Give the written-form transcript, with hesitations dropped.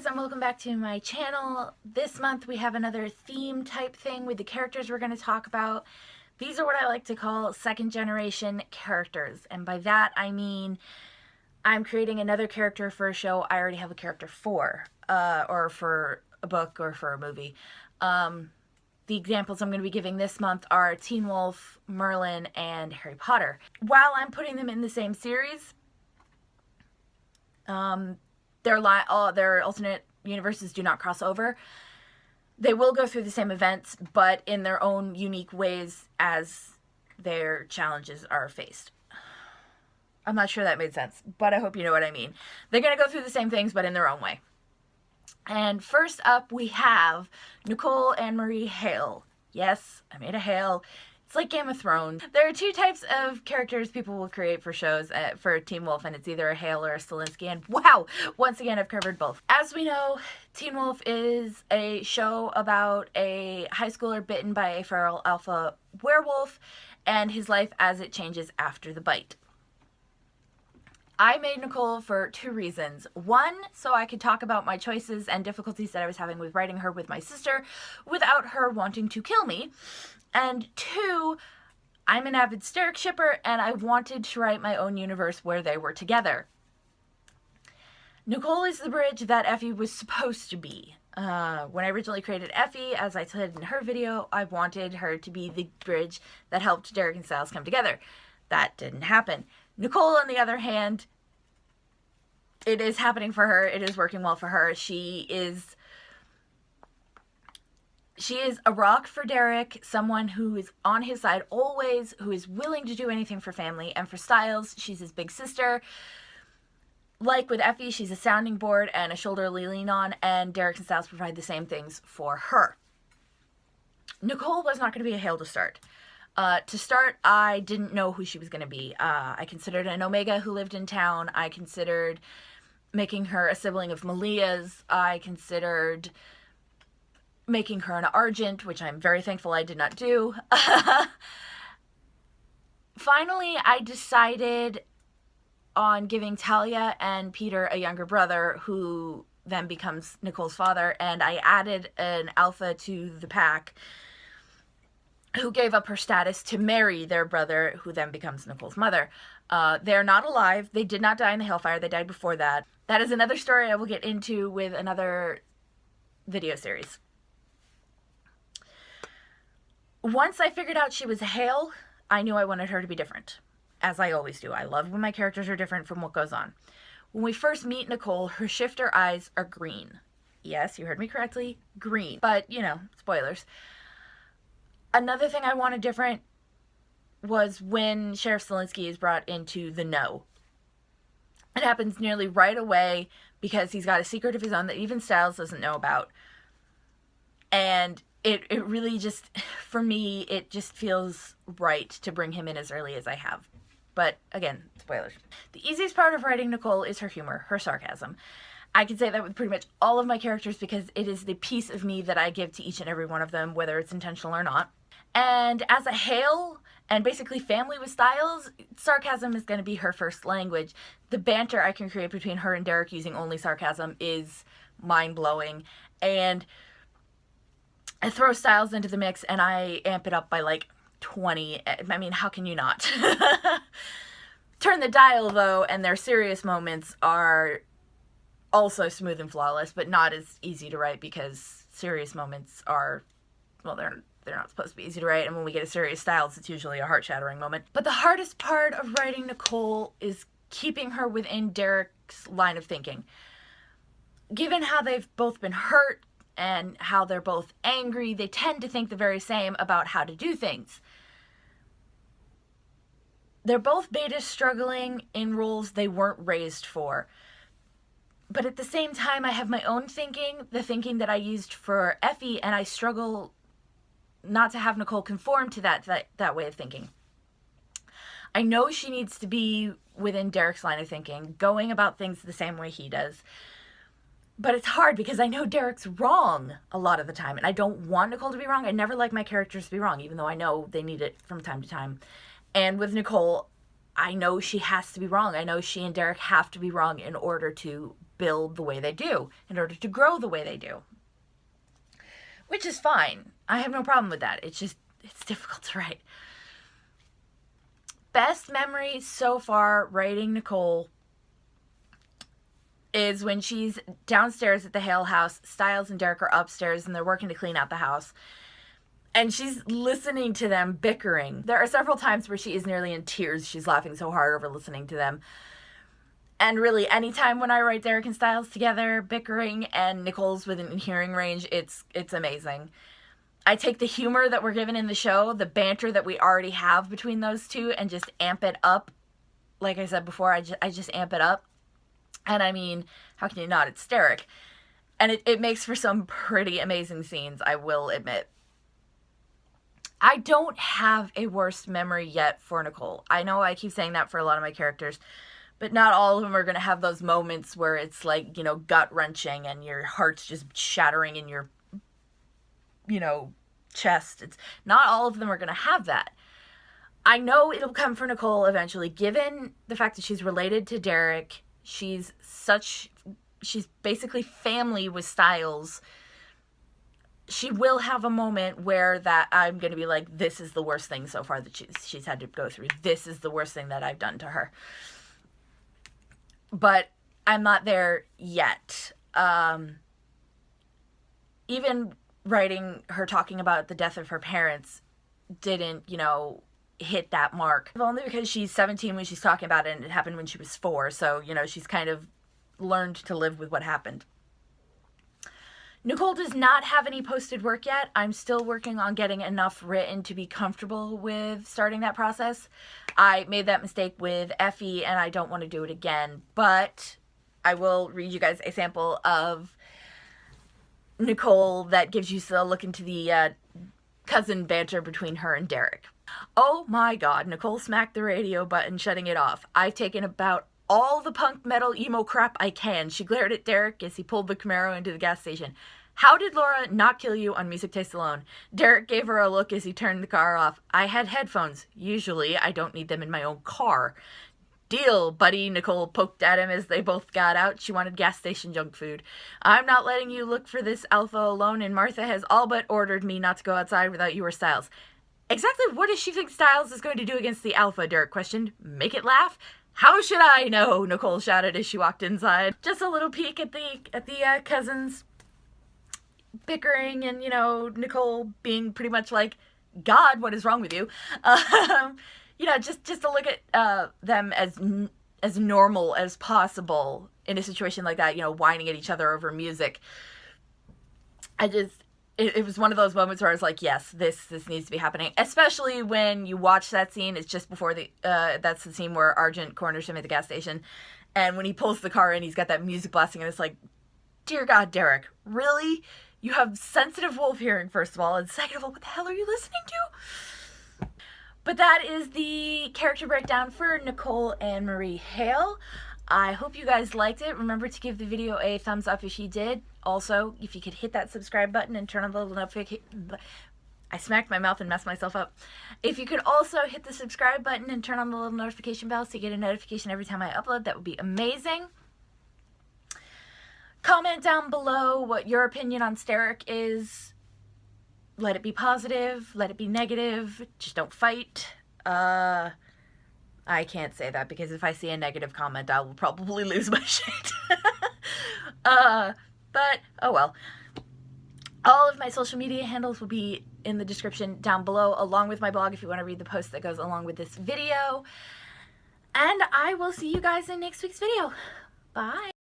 and welcome back to my channel. This month we have another theme type thing with the characters we're going to talk about. These are what I like to call second generation characters, and by that I mean I'm creating another character for a show I already have a character for, or for a book or for a movie. The examples I'm going to be giving this month are Teen Wolf, Merlin, and Harry Potter. While I'm putting them in the same series, their alternate universes do not cross over. They will go through the same events, but in their own unique ways as their challenges are faced. I'm not sure that made sense, but I hope you know what I mean. They're going to go through the same things, but in their own way. And first up, we have Nicole and Marie Hale. Yes, I made a Hale. It's like Game of Thrones. There are two types of characters people will create for shows for Teen Wolf, and it's either a Hale or a Stilinski. And wow, once again, I've covered both. As we know, Teen Wolf is a show about a high schooler bitten by a feral alpha werewolf and his life as it changes after the bite. I made Nicole for two reasons. One, so I could talk about my choices and difficulties that I was having with writing her with my sister without her wanting to kill me. And two, I'm an avid Sterrick shipper, and I wanted to write my own universe where they were together. Nicole is the bridge that Effie was supposed to be. When I originally created Effie, as I said in her video, I wanted her to be the bridge that helped Derek and Styles come together. That didn't happen. Nicole, on the other hand, it is happening for her. It is working well for her. She is a rock for Derek, someone who is on his side always, who is willing to do anything for family. And for Styles, she's his big sister. Like with Effie, she's a sounding board and a shoulder to lean on, and Derek and Styles provide the same things for her. Nicole was not going to be a Hale to start. To start, I didn't know who she was going to be. I considered an Omega who lived in town. I considered making her a sibling of Malia's. I considered making her an Argent, which I'm very thankful I did not do. Finally, I decided on giving Talia and Peter a younger brother who then becomes Nicole's father, and I added an alpha to the pack who gave up her status to marry their brother, who then becomes Nicole's mother. They're not alive. They did not die in the Hellfire. They died before that. That is another story I will get into with another video series. Once I figured out she was a Hale, I knew I wanted her to be different, as I always do. I love when my characters are different from what goes on. When we first meet Nicole, her shifter eyes are green. Yes, you heard me correctly, green. But, you know, spoilers. Another thing I wanted different was when Sheriff Stilinski is brought into the know. It happens nearly right away because he's got a secret of his own that even Styles doesn't know about. And it really just, for me, it just feels right to bring him in as early as I have. But, again, spoilers. The easiest part of writing Nicole is her humor, her sarcasm. I can say that with pretty much all of my characters because it is the piece of me that I give to each and every one of them, whether it's intentional or not. And as a Hale, and basically family with Styles, sarcasm is going to be her first language. The banter I can create between her and Derek using only sarcasm is mind-blowing. And I throw Styles into the mix and I amp it up by like 20. I mean, how can you not? Turn the dial, though, and their serious moments are also smooth and flawless, but not as easy to write because serious moments are, well, they're not supposed to be easy to write, and when we get a serious Styles, it's usually a heart-shattering moment. But the hardest part of writing Nicole is keeping her within Derek's line of thinking. Given how they've both been hurt and how they're both angry, they tend to think the very same about how to do things. They're both betas struggling in roles they weren't raised for. But at the same time, I have my own thinking, the thinking that I used for Effie, and I struggle not to have Nicole conform to that way of thinking. I know she needs to be within Derek's line of thinking, going about things the same way he does. But it's hard because I know Derek's wrong a lot of the time, and I don't want Nicole to be wrong. I never like my characters to be wrong, even though I know they need it from time to time. And with Nicole, I know she has to be wrong. I know she and Derek have to be wrong in order to build the way they do, in order to grow the way they do. Which is fine. I have no problem with that. It's just, it's difficult to write. Best memory so far writing Nicole is when she's downstairs at the Hale house. Stiles and Derek are upstairs and they're working to clean out the house. And she's listening to them bickering. There are several times where she is nearly in tears. She's laughing so hard over listening to them. And really, anytime when I write Derek and Stiles together, bickering, and Nicole's within hearing range, it's amazing. I take the humor that we're given in the show, the banter that we already have between those two, and just amp it up. Like I said before, I just amp it up. And I mean, how can you not? It's Derek. And it makes for some pretty amazing scenes, I will admit. I don't have a worst memory yet for Nicole. I know I keep saying that for a lot of my characters, but not all of them are going to have those moments where it's like, you know, gut-wrenching and your heart's just shattering in your, you know, chest. It's not all of them are going to have that. I know it'll come for Nicole eventually, given the fact that she's related to Derek. She's basically family with Stiles. She will have a moment where that I'm going to be like, this is the worst thing so far that she's had to go through. This is the worst thing that I've done to her. But I'm not there yet. Even writing her talking about the death of her parents didn't, you know, hit that mark. Only because she's 17 when she's talking about it, and it happened when she was 4. So, you know, she's kind of learned to live with what happened. Nicole does not have any posted work yet. I'm still working on getting enough written to be comfortable with starting that process. I made that mistake with Effie, and I don't want to do it again. But I will read you guys a sample of Nicole that gives you a look into the cousin banter between her and Derek. Oh my god, Nicole smacked the radio button, shutting it off. I've taken about all the punk metal emo crap I can. She glared at Derek as he pulled the Camaro into the gas station. How did Laura not kill you on music taste alone? Derek gave her a look as he turned the car off. I had headphones. Usually, I don't need them in my own car. Deal, buddy, Nicole poked at him as they both got out. She wanted gas station junk food. I'm not letting you look for this alpha alone, and Martha has all but ordered me not to go outside without you or Stiles. Exactly what does she think Stiles is going to do against the alpha? Derek questioned. Make it laugh? How should I know? Nicole shouted as she walked inside. Just a little peek at the cousins bickering, and, you know, Nicole being pretty much like, God, what is wrong with you? You know, just to look at them as normal as possible in a situation like that, you know, whining at each other over music. It was one of those moments where I was like, yes, this needs to be happening. Especially when you watch that scene. It's just before that's the scene where Argent corners him at the gas station. And when he pulls the car in, he's got that music blasting, and it's like, dear God, Derek, really? You have sensitive wolf hearing, first of all, and second of all, what the hell are you listening to? But that is the character breakdown for Nicole and Marie Hale. I hope you guys liked it. Remember to give the video a thumbs up if you did. Also, if you could hit that subscribe button and turn on the little notification. I smacked my mouth and messed myself up. If you could also hit the subscribe button and turn on the little notification bell so you get a notification every time I upload, that would be amazing. Comment down below what your opinion on Derek is. Let it be positive. Let it be negative. Just don't fight. I can't say that because if I see a negative comment, I will probably lose my shit. But, oh well. All of my social media handles will be in the description down below, along with my blog if you want to read the post that goes along with this video. And I will see you guys in next week's video. Bye.